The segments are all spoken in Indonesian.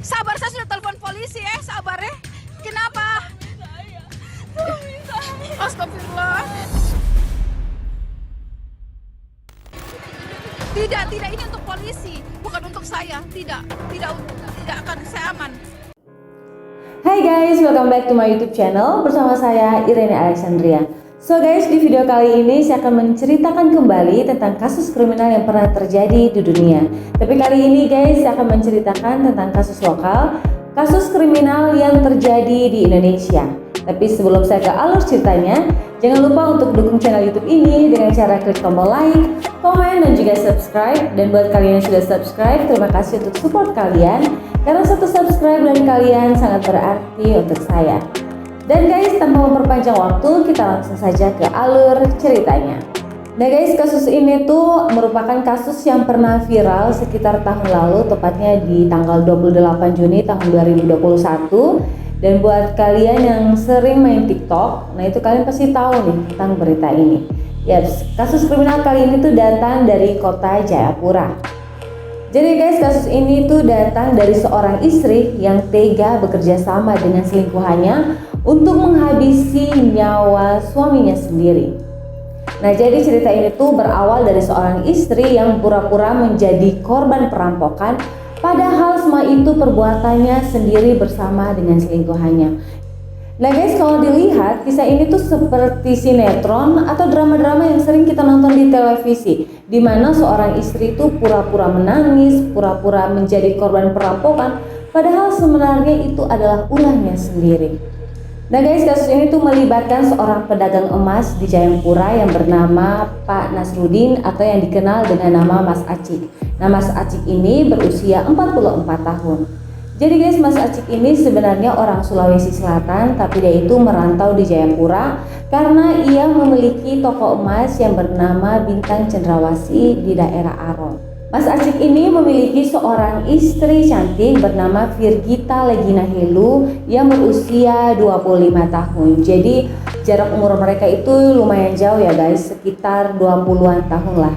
Sabar, saya sudah telepon polisi ya, sabar ya. Kenapa? Astagfirullah. Tidak, ini untuk polisi, bukan untuk saya. Tidak akan saya aman. Hai guys, welcome back to my YouTube channel bersama saya Irene Alexandria. So guys, di video kali ini saya akan menceritakan kembali tentang kasus kriminal yang pernah terjadi di dunia. Tapi kali ini guys, saya akan menceritakan tentang kasus lokal, kasus kriminal yang terjadi di Indonesia. Tapi sebelum saya ke alur ceritanya, jangan lupa untuk dukung channel YouTube ini dengan cara klik tombol like, komen, dan juga subscribe. Dan buat kalian yang sudah subscribe, terima kasih untuk support kalian, karena satu subscribe dari kalian sangat berarti untuk saya. Dan guys, tanpa memperpanjang waktu, kita langsung saja ke alur ceritanya. Nah guys, kasus ini tuh merupakan kasus yang pernah viral sekitar tahun lalu, tepatnya di tanggal 28 Juni tahun 2021. Dan buat kalian yang sering main TikTok, nah itu kalian pasti tahu nih tentang berita ini. Yes, kasus kriminal kali ini tuh datang dari kota Jayapura. Jadi guys, kasus ini tuh datang dari seorang istri yang tega bekerja sama dengan selingkuhannya untuk menghabisi nyawa suaminya sendiri. Nah, jadi cerita ini tuh berawal dari seorang istri yang pura-pura menjadi korban perampokan, padahal semua itu perbuatannya sendiri bersama dengan selingkuhannya. Nah guys, kalau dilihat kisah ini tuh seperti sinetron atau drama-drama yang sering kita nonton di televisi, di mana seorang istri itu pura-pura menangis, pura-pura menjadi korban perampokan, padahal sebenarnya itu adalah ulahnya sendiri. Nah guys, kasus ini tuh melibatkan seorang pedagang emas di Jayapura yang bernama Pak Nasruddin atau yang dikenal dengan nama Mas Acik. Nah, Mas Acik ini berusia 44 tahun. Jadi guys, Mas Acik ini sebenarnya orang Sulawesi Selatan, tapi dia itu merantau di Jayapura karena ia memiliki toko emas yang bernama Bintang Cendrawasih di daerah Aron. Mas Acik ini memiliki seorang istri cantik bernama Virgita Legina Helu yang berusia 25 tahun. Jadi jarak umur mereka itu lumayan jauh ya guys, sekitar 20-an tahun lah.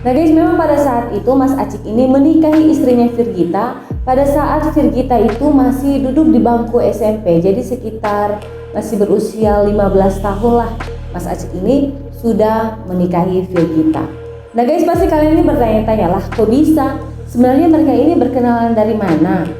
Nah guys, memang pada saat itu Mas Acik ini menikahi istrinya Virgita pada saat Virgita itu masih duduk di bangku SMP. Jadi sekitar masih berusia 15 tahun lah Mas Acik ini sudah menikahi Virgita. Nah guys, pasti kalian ini bertanya-tanya lah, kok bisa? Sebenarnya mereka ini berkenalan dari mana?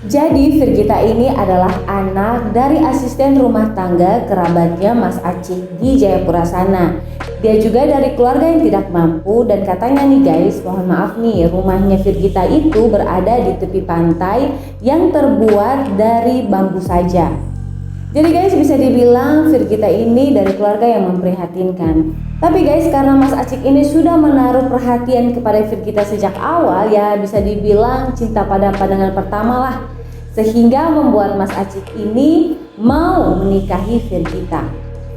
Jadi Virgita ini adalah anak dari asisten rumah tangga kerabatnya Mas Acik di Jayapura sana. Dia juga dari keluarga yang tidak mampu, dan katanya nih guys, mohon maaf nih, rumahnya Virgita itu berada di tepi pantai yang terbuat dari bambu saja. Jadi guys, bisa dibilang Virgita ini dari keluarga yang memprihatinkan. Tapi guys, karena Mas Acik ini sudah menaruh perhatian kepada Virgita sejak awal, ya bisa dibilang cinta pada pandangan pertama lah, sehingga membuat Mas Acik ini mau menikahi Virgita.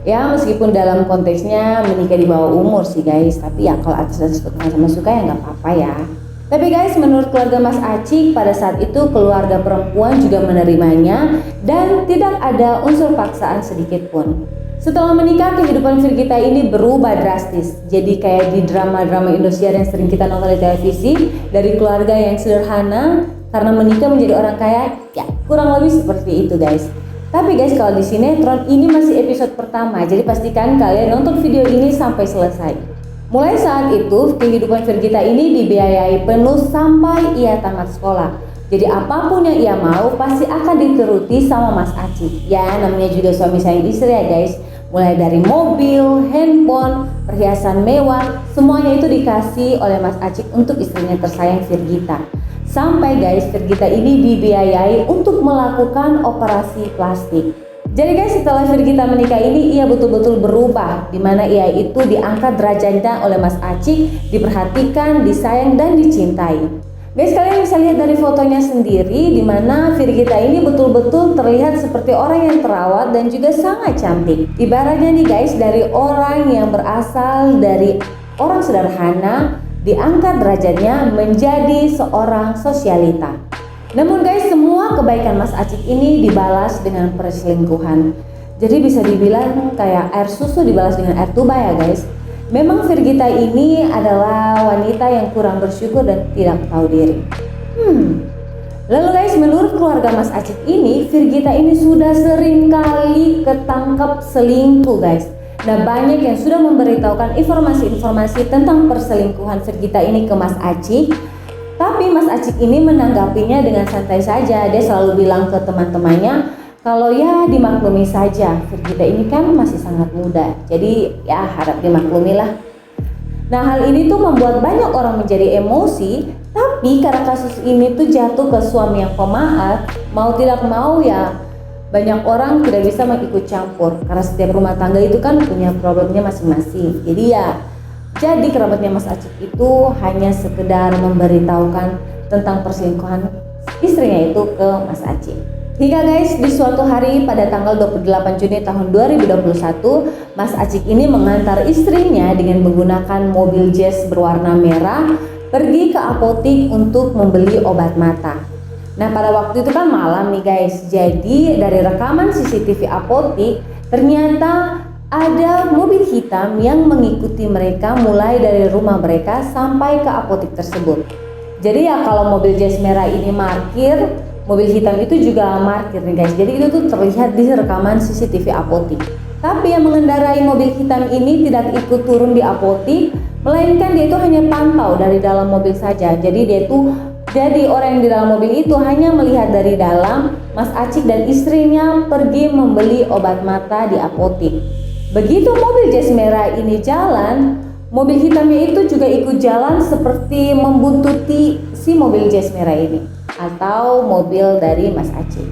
Ya meskipun dalam konteksnya menikah di bawah umur sih guys, tapi ya kalau atas sama suka ya nggak apa-apa ya. Tapi guys, menurut keluarga Mas Acik pada saat itu keluarga perempuan juga menerimanya dan tidak ada unsur paksaan sedikit pun. Setelah menikah, kehidupan Virgita ini berubah drastis. Jadi kayak di drama-drama Indosiar yang sering kita nonton di televisi, dari keluarga yang sederhana karena menikah menjadi orang kaya, ya kurang lebih seperti itu guys. Tapi guys, kalau di sinetron ini masih episode pertama, jadi pastikan kalian nonton video ini sampai selesai. Mulai saat itu, kehidupan Virgita ini dibiayai penuh sampai ia tamat sekolah. Jadi apapun yang ia mau pasti akan dituruti sama Mas Acik. Ya namanya juga suami sayang istri ya guys. Mulai dari mobil, handphone, perhiasan mewah, semuanya itu dikasih oleh Mas Acik untuk istrinya tersayang Virgita. Sampai guys, Virgita ini dibiayai untuk melakukan operasi plastik. Jadi guys, setelah Virgita menikah ini, ia betul-betul berubah, dimana ia itu diangkat derajatnya oleh Mas Acik, diperhatikan, disayang, dan dicintai. Guys, kalian bisa lihat dari fotonya sendiri, dimana Virgita ini betul-betul terlihat seperti orang yang terawat dan juga sangat cantik. Ibaratnya nih guys, dari orang yang berasal dari orang sederhana, diangkat derajatnya menjadi seorang sosialita. Namun guys, semua kebaikan Mas Acik ini dibalas dengan perselingkuhan. Jadi bisa dibilang kayak air susu dibalas dengan air tuba ya guys. Memang Virgita ini adalah wanita yang kurang bersyukur dan tidak tahu diri. Lalu guys, menurut keluarga Mas Acik ini, Virgita ini sudah sering kali ketangkap selingkuh guys. Nah, banyak yang sudah memberitahukan informasi-informasi tentang perselingkuhan Virgita ini ke Mas Acik. Tapi Mas Acik ini menanggapinya dengan santai saja. Dia selalu bilang ke teman-temannya kalau ya dimaklumi saja, Virgita ini kan masih sangat muda, jadi ya harap dimaklumi lah. Nah, hal ini tuh membuat banyak orang menjadi emosi, tapi karena kasus ini tuh jatuh ke suami yang pemaaf, mau tidak mau ya banyak orang tidak bisa mengikut campur, karena setiap rumah tangga itu kan punya problemnya masing-masing. Jadi kerabatnya Mas Acik itu hanya sekedar memberitahukan tentang perselingkuhan istrinya itu ke Mas Acik. Hingga guys, di suatu hari pada tanggal 28 Juni tahun 2021, Mas Acik ini mengantar istrinya dengan menggunakan mobil Jazz berwarna merah pergi ke apotik untuk membeli obat mata. Nah, pada waktu itu kan malam nih guys. Jadi dari rekaman CCTV apotik ternyata ada mobil hitam yang mengikuti mereka mulai dari rumah mereka sampai ke apotik tersebut. Jadi ya kalau mobil Jazz merah ini parkir, mobil hitam itu juga parkir nih guys. Jadi itu tuh terlihat di rekaman CCTV apotik. Tapi yang mengendarai mobil hitam ini tidak ikut turun di apotik, melainkan dia itu hanya pantau dari dalam mobil saja. Jadi orang yang di dalam mobil itu hanya melihat dari dalam Mas Acik dan istrinya pergi membeli obat mata di apotik. Begitu mobil Jazz merah ini jalan, mobil hitamnya itu juga ikut jalan seperti membuntuti si mobil Jazz merah ini atau mobil dari Mas Acik.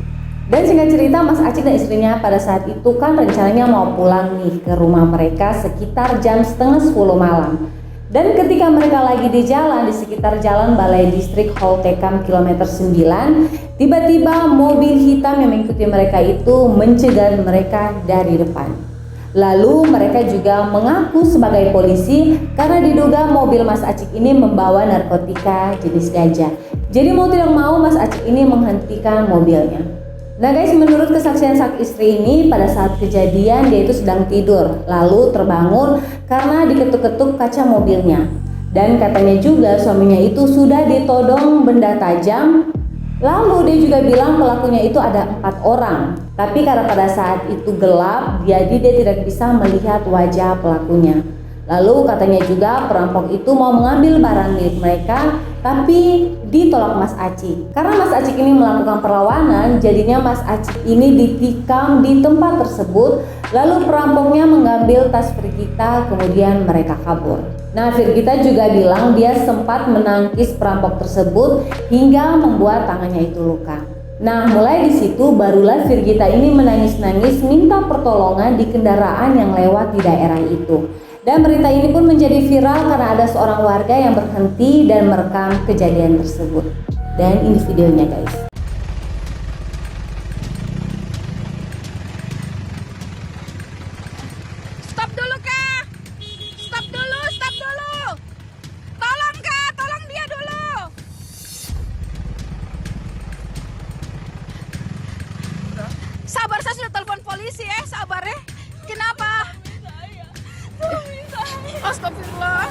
Dan singkat cerita, Mas Acik dan istrinya pada saat itu kan rencananya mau pulang nih ke rumah mereka sekitar jam setengah 10 malam. Dan ketika mereka lagi di jalan di sekitar jalan Balai Distrik Holtekam kilometer 9, tiba-tiba mobil hitam yang mengikuti mereka itu mencegat mereka dari depan. Lalu mereka juga mengaku sebagai polisi karena diduga mobil Mas Acik ini membawa narkotika jenis ganja. Jadi mau tidak mau Mas Acik ini menghentikan mobilnya. Nah guys, menurut kesaksian sang istri ini, pada saat kejadian dia itu sedang tidur, lalu terbangun karena diketuk-ketuk kaca mobilnya. Dan katanya juga suaminya itu sudah ditodong benda tajam. Lalu dia juga bilang pelakunya itu ada 4 orang. Tapi karena pada saat itu gelap, jadi dia tidak bisa melihat wajah pelakunya. Lalu katanya juga perampok itu mau mengambil barang milik mereka, tapi ditolak Mas Acik. Karena Mas Acik ini melakukan perlawanan, jadinya Mas Acik ini ditikam di tempat tersebut. Lalu perampoknya mengambil tas Virgita, kemudian mereka kabur. Nah, Virgita juga bilang dia sempat menangkis perampok tersebut hingga membuat tangannya itu luka. Nah, mulai di situ barulah Virgita ini menangis-nangis minta pertolongan di kendaraan yang lewat di daerah itu. Dan berita ini pun menjadi viral karena ada seorang warga yang berhenti dan merekam kejadian tersebut. Dan ini videonya guys. Stop dulu Kak. Stop dulu. Tolong Kak, tolong dia dulu. Sabar, saya sudah telepon polisi sabar ya. Kenapa? Astagfirullah.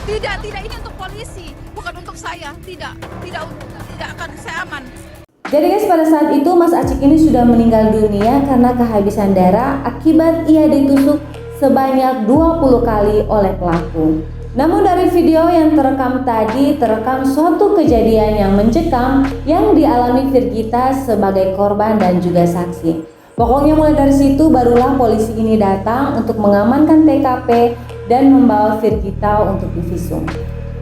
Tidak, ini untuk polisi, bukan untuk saya. Tidak akan saya aman. Jadi guys, pada saat itu Mas Acik ini sudah meninggal dunia karena kehabisan darah akibat ia ditusuk sebanyak 20 kali oleh pelaku. Namun dari video yang terekam tadi, terekam suatu kejadian yang mencekam yang dialami Virgita sebagai korban dan juga saksi. Pokoknya mulai dari situ barulah polisi ini datang untuk mengamankan TKP dan membawa Virgita untuk divisum.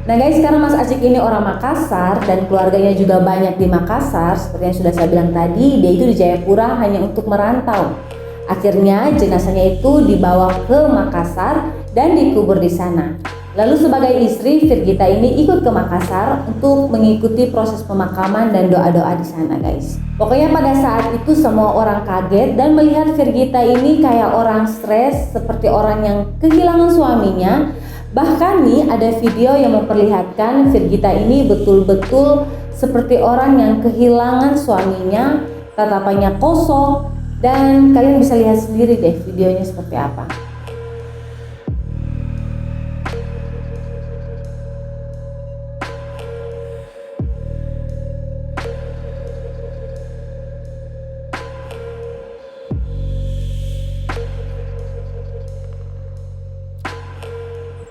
Nah guys, karena Mas Acik ini orang Makassar dan keluarganya juga banyak di Makassar, seperti yang sudah saya bilang tadi, dia itu di Jayapura hanya untuk merantau. Akhirnya jenazahnya itu dibawa ke Makassar dan dikubur di sana. Lalu sebagai istri, Virgita ini ikut ke Makassar untuk mengikuti proses pemakaman dan doa-doa di sana guys. Pokoknya pada saat itu semua orang kaget dan melihat Virgita ini kayak orang stres, seperti orang yang kehilangan suaminya. Bahkan nih ada video yang memperlihatkan Virgita ini betul-betul seperti orang yang kehilangan suaminya, tatapannya kosong, dan kalian bisa lihat sendiri deh videonya seperti apa.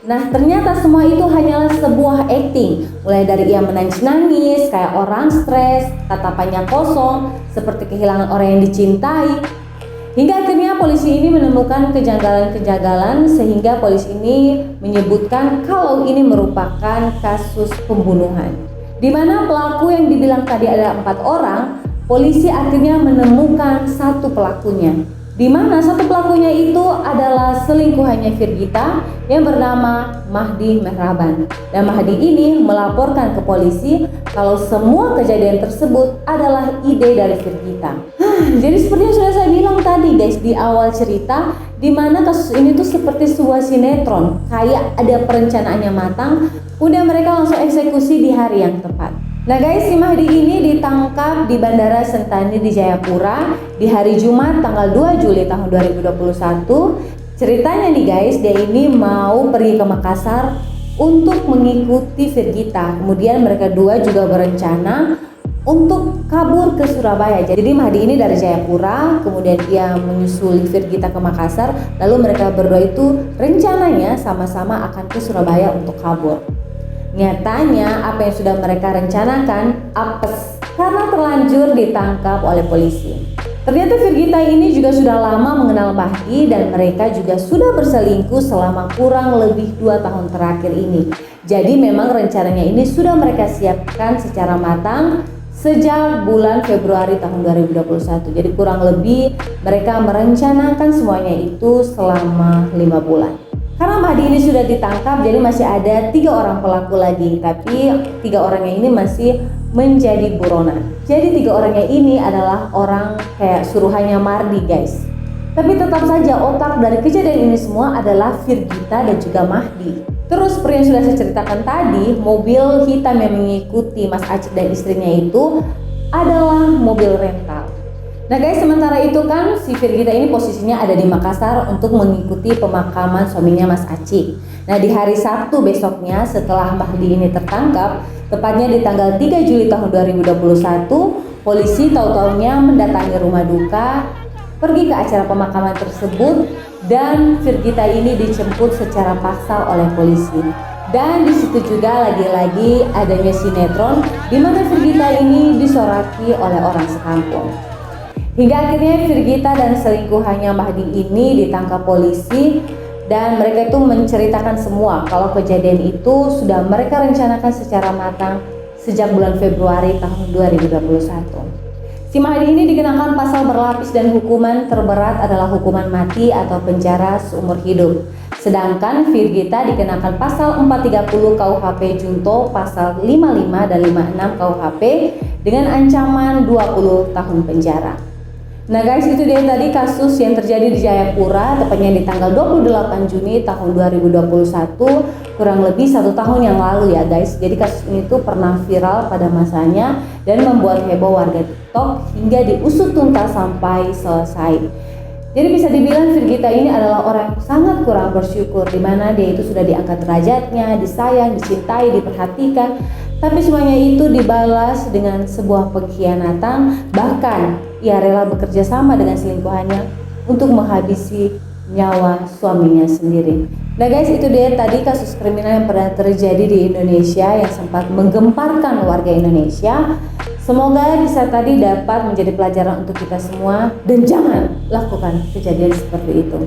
Nah, ternyata semua itu hanyalah sebuah acting. Mulai dari ia menangis-nangis, kayak orang stres, tatapannya kosong, seperti kehilangan orang yang dicintai. Hingga akhirnya polisi ini menemukan kejanggalan-kejanggalan sehingga polisi ini menyebutkan kalau ini merupakan kasus pembunuhan. Di mana pelaku yang dibilang tadi ada 4 orang, polisi akhirnya menemukan satu pelakunya. Di mana satu pelakunya itu adalah selingkuhannya Firgita yang bernama Mahdi Mehraban. Dan Mahdi ini melaporkan ke polisi kalau semua kejadian tersebut adalah ide dari Firgita. Jadi seperti yang sudah saya bilang tadi guys di awal cerita, di mana kasus ini tuh seperti sebuah sinetron, kayak ada perencanaannya matang, kemudian mereka langsung eksekusi di hari yang tepat. Nah guys, si Mahdi ini ditangkap di Bandara Sentani di Jayapura di hari Jumat tanggal 2 Juli tahun 2021. Ceritanya nih guys, dia ini mau pergi ke Makassar untuk mengikuti Firgita. Kemudian mereka dua juga berencana untuk kabur ke Surabaya. Jadi Mahdi ini dari Jayapura, kemudian dia menyusuli Firgita ke Makassar, lalu mereka berdua itu rencananya sama-sama akan ke Surabaya untuk kabur. Nyatanya apa yang sudah mereka rencanakan apes karena terlanjur ditangkap oleh polisi. Ternyata Firgita ini juga sudah lama mengenal Mahdi dan mereka juga sudah berselingkuh selama kurang lebih 2 tahun terakhir ini. Jadi memang rencananya ini sudah mereka siapkan secara matang sejak bulan Februari tahun 2021. Jadi kurang lebih mereka merencanakan semuanya itu selama 5 bulan. Karena Mahdi ini sudah ditangkap, jadi masih ada 3 orang pelaku lagi, tapi 3 orangnya ini masih menjadi buronan. Jadi 3 orangnya ini adalah orang kayak suruhannya Mardi guys. Tapi tetap saja otak dari kejadian ini semua adalah Firgita dan juga Mahdi. Terus seperti yang sudah saya ceritakan tadi, mobil hitam yang mengikuti Mas Acik dan istrinya itu adalah mobil rental. Nah guys, sementara itu kan si Firgita ini posisinya ada di Makassar untuk mengikuti pemakaman suaminya Mas Acik. Nah di hari Sabtu besoknya setelah Mahdi ini tertangkap, tepatnya di tanggal 3 Juli tahun 2021, polisi tahu-taunya mendatangi rumah duka, pergi ke acara pemakaman tersebut, dan Firgita ini dijemput secara paksa oleh polisi. Dan di situ juga lagi-lagi adanya sinetron di mana Firgita ini disoraki oleh orang sekampung. Hingga akhirnya Firgita dan selingkuhannya Mahdi ini ditangkap polisi dan mereka itu menceritakan semua kalau kejadian itu sudah mereka rencanakan secara matang sejak bulan Februari tahun 2021. Si Mahdi ini dikenakan pasal berlapis dan hukuman terberat adalah hukuman mati atau penjara seumur hidup. Sedangkan Firgita dikenakan pasal 430 KUHP Junto, pasal 55 dan 56 KUHP dengan ancaman 20 tahun penjara. Nah guys, itu dia tadi kasus yang terjadi di Jayapura, tepatnya di tanggal 28 Juni tahun 2021, kurang lebih 1 tahun yang lalu ya guys. Jadi kasus ini tuh pernah viral pada masanya dan membuat heboh warga TikTok hingga diusut tuntas sampai selesai. Jadi bisa dibilang Firgita ini adalah orang yang sangat kurang bersyukur, di mana dia itu sudah diangkat derajatnya, disayang, dicintai, diperhatikan, tapi semuanya itu dibalas dengan sebuah pengkhianatan. Bahkan ia rela bekerja sama dengan selingkuhannya untuk menghabisi nyawa suaminya sendiri. Nah guys, itu dia tadi kasus kriminal yang pernah terjadi di Indonesia yang sempat menggemparkan warga Indonesia. Semoga kisah tadi dapat menjadi pelajaran untuk kita semua dan jangan lakukan kejadian seperti itu.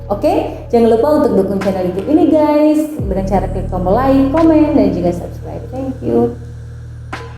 Oke, jangan lupa untuk dukung channel YouTube ini guys dengan cara klik tombol like, komen, dan juga subscribe. Thank you.